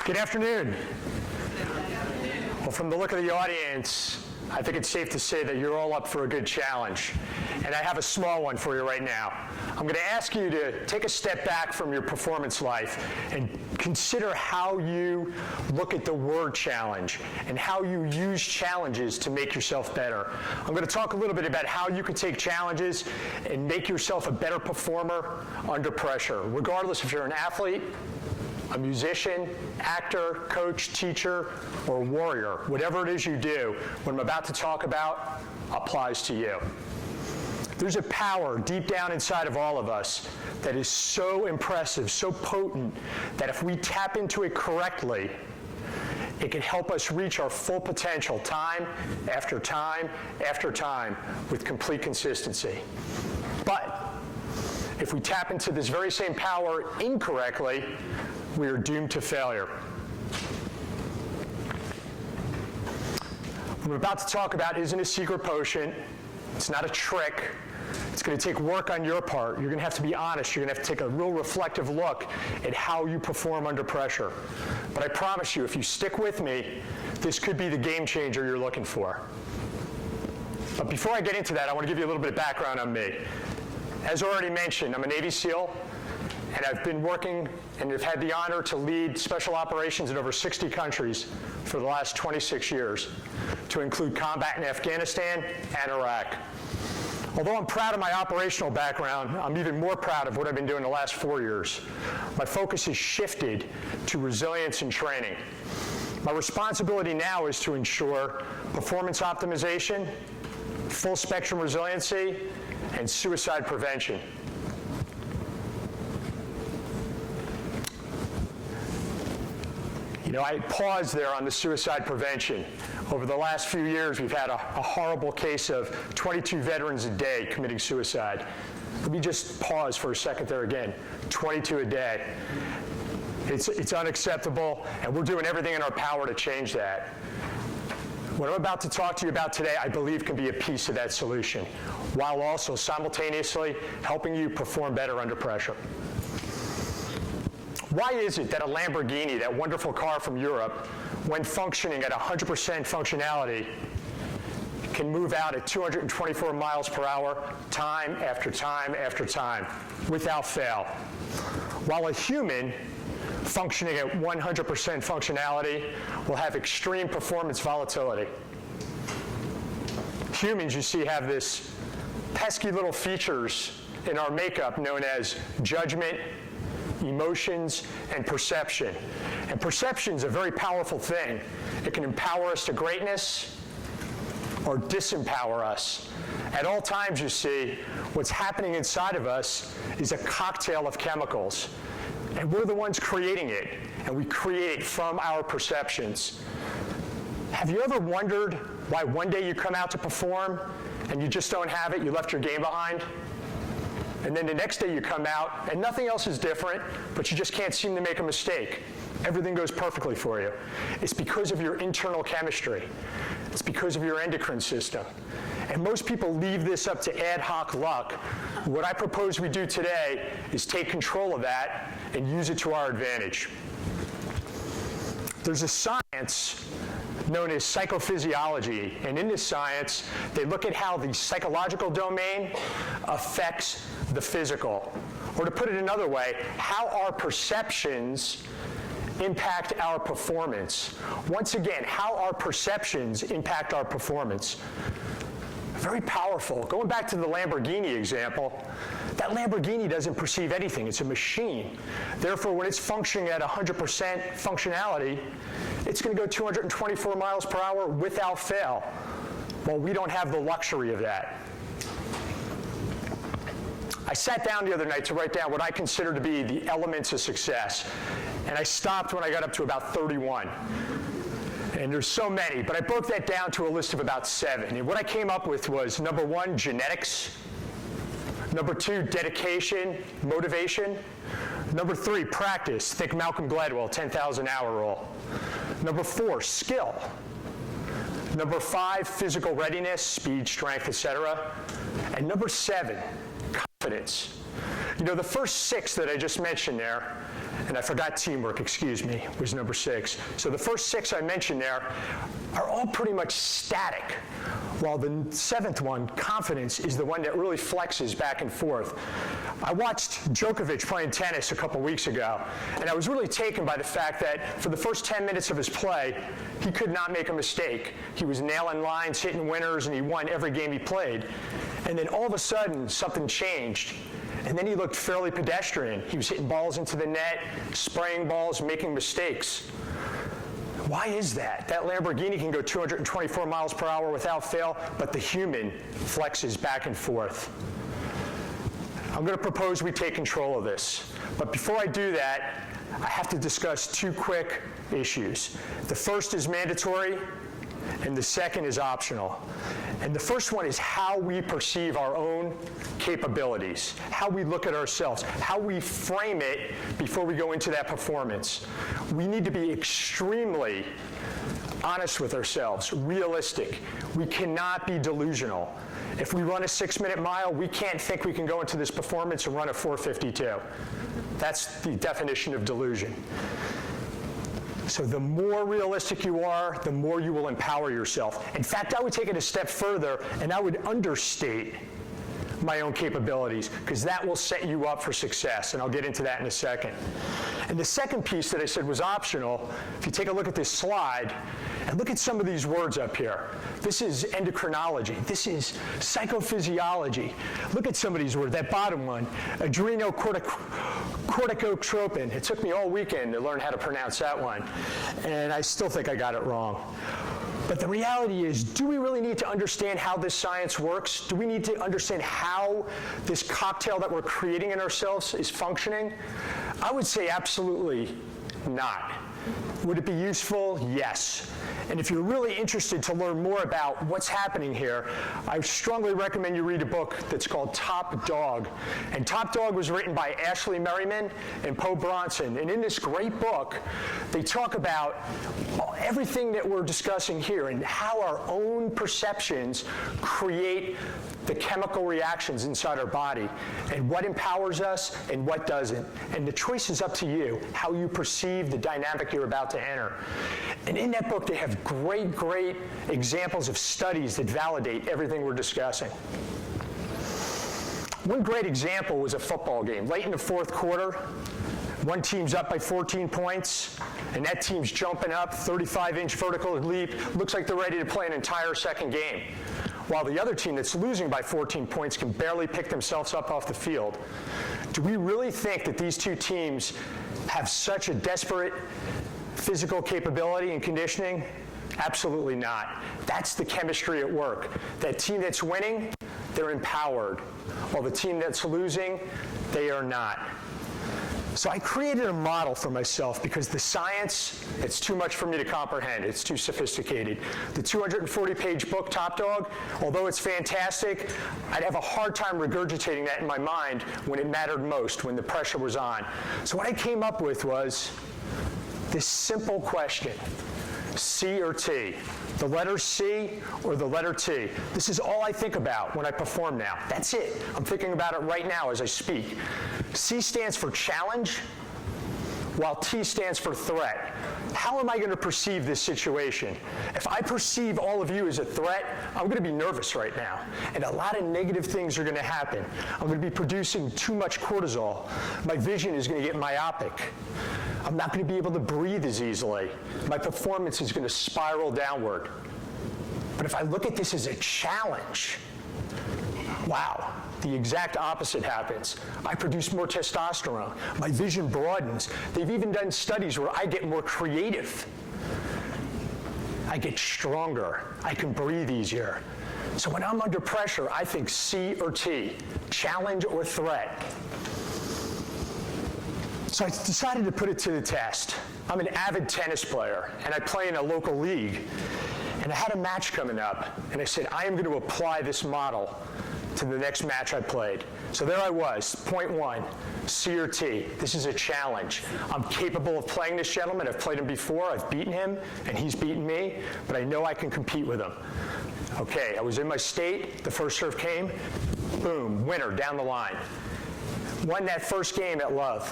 Good afternoon. Well, from the look of the audience, I think it's safe to say that you're all up for a good challenge. And I have a small one for you right now. I'm going to ask you to take a step back from your performance life and consider how you look at the word challenge and how you use challenges to make yourself better. I'm going to talk a little bit about how you can take challenges and make yourself a better performer under pressure, regardless if you're an athlete, a musician, actor, coach, teacher, or warrior. Whatever it is you do, what I'm about to talk about applies to you. There's a power deep down inside of all of us that is so impressive, so potent, that if we tap into it correctly, it can help us reach our full potential time after time after time with complete consistency. But if we tap into this very same power incorrectly, we are doomed to failure. What I'm about to talk about isn't a secret potion. It's not a trick. It's going to take work on your part. You're going to have to be honest. You're going to have to take a real reflective look at how you perform under pressure. But I promise you, if you stick with me, this could be the game changer you're looking for. But before I get into that, I want to give you a little bit of background on me. As already mentioned, I'm a Navy SEAL, and I've been working and have had the honor to lead special operations in over 60 countries for the last 26 years, to include combat in Afghanistan and Iraq. Although I'm proud of my operational background, I'm even more proud of what I've been doing the last 4 years. My focus has shifted to resilience and training. My responsibility now is to ensure performance optimization, full spectrum resiliency, and suicide prevention. You know, I paused there on the suicide prevention. Over the last few years, we've had a horrible case of 22 veterans a day committing suicide. Let me just pause for a second there again. 22 a day. It's unacceptable, and we're doing everything in our power to change that. What I'm about to talk to you about today, I believe, can be a piece of that solution, while also simultaneously helping you perform better under pressure. Why is it that a Lamborghini, that wonderful car from Europe, when functioning at 100% functionality, can move out at 224 miles per hour time after time after time without fail, while a human functioning at 100% functionality will have extreme performance volatility? Humans, you see, have this pesky little features in our makeup known as judgment, emotions, and perception. And perception is a very powerful thing. It can empower us to greatness or disempower us. At all times, you see, what's happening inside of us is a cocktail of chemicals. And we're the ones creating it, and we create it from our perceptions. Have you ever wondered why one day you come out to perform and you just don't have it, you left your game behind? And then the next day you come out and nothing else is different, but you just can't seem to make a mistake. Everything goes perfectly for you. It's because of your internal chemistry. It's because of your endocrine system. And most people leave this up to ad hoc luck. What I propose we do today is take control of that and use it to our advantage. There's a science known as psycho-physiology, and in this science, they look at how the psychological domain affects the physical. Or to put it another way, how our perceptions impact our performance. Once again, how our perceptions impact our performance. Very powerful. Going back to the Lamborghini example, that Lamborghini doesn't perceive anything. It's a machine. Therefore, when it's functioning at 100% functionality, it's going to go 224 miles per hour without fail. Well, we don't have the luxury of that. I sat down the other night to write down what I consider to be the elements of success, and I stopped when I got up to about 31. And there's so many, but I broke that down to a list of about 7. And what I came up with was, number 1, genetics. Number 2, dedication, motivation. Number 3, practice. Think Malcolm Gladwell, 10,000-hour rule. Number 4, skill. Number 5, physical readiness, speed, strength, etc. And number 7, confidence. You know, the first 6 that I just mentioned there, and I forgot teamwork, excuse me, was number 6. So the first 6 I mentioned there are all pretty much static, while the 7th one, confidence, is the one that really flexes back and forth. I watched Djokovic playing tennis a couple weeks ago, and I was really taken by the fact that for the first 10 minutes of his play, he could not make a mistake. He was nailing lines, hitting winners, and he won every game he played. And then all of a sudden, something changed. And then he looked fairly pedestrian. He was hitting balls into the net, spraying balls, making mistakes. Why is that? That Lamborghini can go 224 miles per hour without fail, but the human flexes back and forth. I'm going to propose we take control of this. But before I do that, I have to discuss 2 quick issues. The first is mandatory, and the second is optional. And the first one is how we perceive our own capabilities, how we look at ourselves, how we frame it before we go into that performance. We need to be extremely honest with ourselves, realistic. We cannot be delusional. If we run a 6-minute mile, we can't think we can go into this performance and run a 4:52. That's the definition of delusion. So the more realistic you are, the more you will empower yourself. In fact, I would take it a step further, and I would understate my own capabilities, because that will set you up for success, and I'll get into that in a second. And the second piece that I said was optional, if you take a look at this slide, and look at some of these words up here. This is endocrinology. This is psycho-physiology. Look at some of these words. That bottom one, adrenocorticotropin. It took me all weekend to learn how to pronounce that one, and I still think I got it wrong. But the reality is, do we really need to understand how this science works? Do we need to understand how this cocktail that we're creating in ourselves is functioning? I would say absolutely not. Would it be useful? Yes. And if you're really interested to learn more about what's happening here, I strongly recommend you read a book that's called Top Dog. And Top Dog was written by Ashley Merriman and Poe Bronson. And in this great book, they talk about everything that we're discussing here and how our own perceptions create the chemical reactions inside our body, and what empowers us and what doesn't. And the choice is up to you, how you perceive the dynamic you're about to enter. And in that book, they have great, great examples of studies that validate everything we're discussing. One great example was a football game. Late in the 4th quarter, one team's up by 14 points, and that team's jumping up, 35-inch vertical leap, looks like they're ready to play an entire second game, while the other team that's losing by 14 points can barely pick themselves up off the field. Do we really think that these two teams have such a desperate physical capability and conditioning? Absolutely not. That's the chemistry at work. That team that's winning, they're empowered, while the team that's losing, they are not. So I created a model for myself because the science, it's too much for me to comprehend. It's too sophisticated. The 240-page book, Top Dog, although it's fantastic, I'd have a hard time regurgitating that in my mind when it mattered most, when the pressure was on. So what I came up with was this simple question: C or T? The letter C or the letter T? This is all I think about when I perform now. That's it. I'm thinking about it right now as I speak. C stands for challenge, while T stands for threat. How am I going to perceive this situation? If I perceive all of you as a threat, I'm going to be nervous right now, and a lot of negative things are going to happen. I'm going to be producing too much cortisol. My vision is going to get myopic. I'm not going to be able to breathe as easily. My performance is going to spiral downward. But if I look at this as a challenge, wow, the exact opposite happens. I produce more testosterone. My vision broadens. They've even done studies where I get more creative. I get stronger. I can breathe easier. So when I'm under pressure, I think C or T, challenge or threat. So I decided to put it to the test. I'm an avid tennis player, and I play in a local league. And I had a match coming up, and I said, I am going to apply this model to the next match I played. So there I was, point 1, C or T. This is a challenge. I'm capable of playing this gentleman. I've played him before. I've beaten him, and he's beaten me, but I know I can compete with him. Okay, I was in my state. The first serve came. Boom, winner, down the line. Won that first game at Love.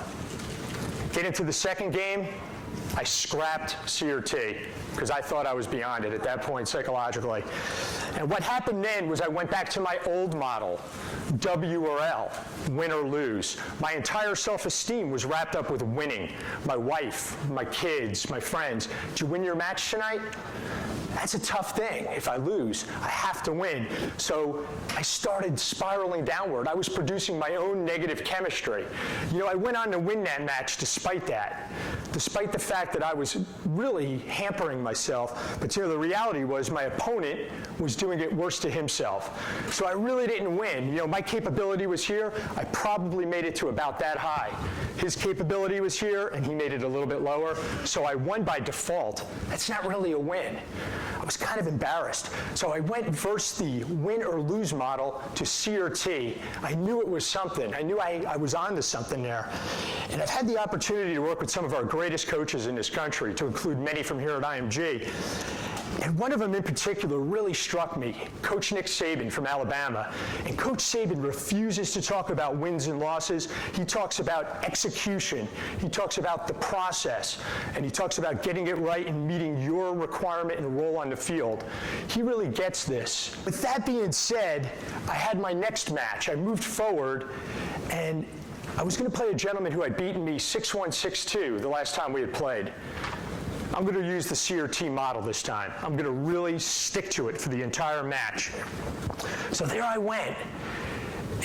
Get into the second game, I scrapped CRT because I thought I was beyond it at that point psychologically. And what happened then was I went back to my old model, W or L, win or lose. My entire self-esteem was wrapped up with winning. My wife, my kids, my friends. Did you win your match tonight? That's a tough thing. If I lose, I have to win. So I started spiraling downward. I was producing my own negative chemistry. You know, I went on to win that match despite that, despite the fact that I was really hampering myself. But you know, the reality was my opponent was doing it worse to himself. So I really didn't win. You know, my capability was here. I probably made it to about that high. His capability was here, and he made it a little bit lower. So I won by default. That's not really a win. I was kind of embarrassed. So I went versus the win or lose model to CRT. I knew it was something. I knew I was onto something there. And I've had the opportunity to work with some of our greatest coaches in this country, to include many from here at IMG. And one of them in particular really struck me, Coach Nick Saban from Alabama. And Coach Saban refuses to talk about wins and losses. He talks about execution. He talks about the process. And he talks about getting it right and meeting your requirement and role on the field. He really gets this. With that being said, I had my next match. I moved forward, and I was going to play a gentleman who had beaten me 6-1, 6-2 the last time we had played. I'm going to use the CRT model this time. I'm going to really stick to it for the entire match. So there I went.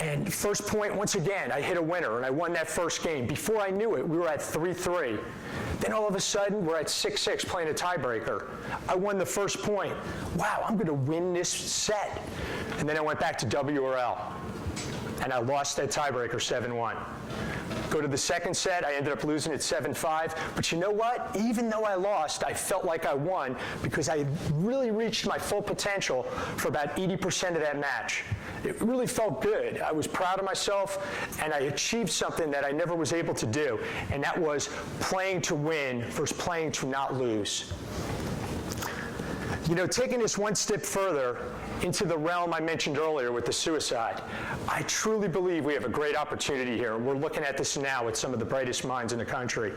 And first point, once again, I hit a winner, and I won that first game. Before I knew it, we were at 3-3. Then all of a sudden, we're at 6-6 playing a tiebreaker. I won the first point. Wow, I'm going to win this set. And then I went back to W or L, and I lost that tiebreaker 7-1. Go to the second set, I ended up losing at 7-5. But you know what? Even though I lost, I felt like I won because I really reached my full potential for about 80% of that match. It really felt good. I was proud of myself, and I achieved something that I never was able to do, and that was playing to win versus playing to not lose. You know, taking this one step further into the realm I mentioned earlier with the suicide, I truly believe we have a great opportunity here. We're looking at this now with some of the brightest minds in the country.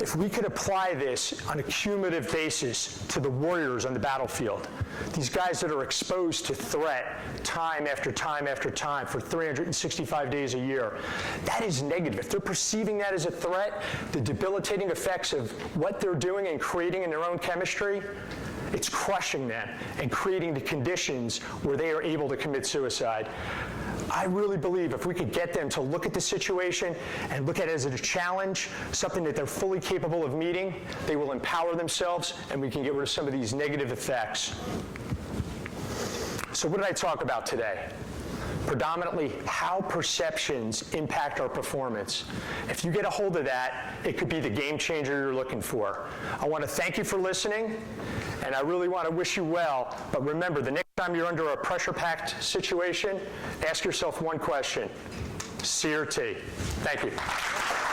If we could apply this on a cumulative basis to the warriors on the battlefield, these guys that are exposed to threat time after time after time for 365 days a year, that is negative. If they're perceiving that as a threat, the debilitating effects of what they're doing and creating in their own chemistry, it's crushing them and creating the conditions where they are able to commit suicide. I really believe if we could get them to look at the situation and look at it as a challenge, something that they're fully capable of meeting, they will empower themselves, and we can get rid of some of these negative effects. So what did I talk about today? Predominantly how perceptions impact our performance. If you get a hold of that, it could be the game changer you're looking for. I want to thank you for listening, and I really want to wish you well. But remember, the next time you're under a pressure-packed situation, ask yourself one question: CRT. Thank you.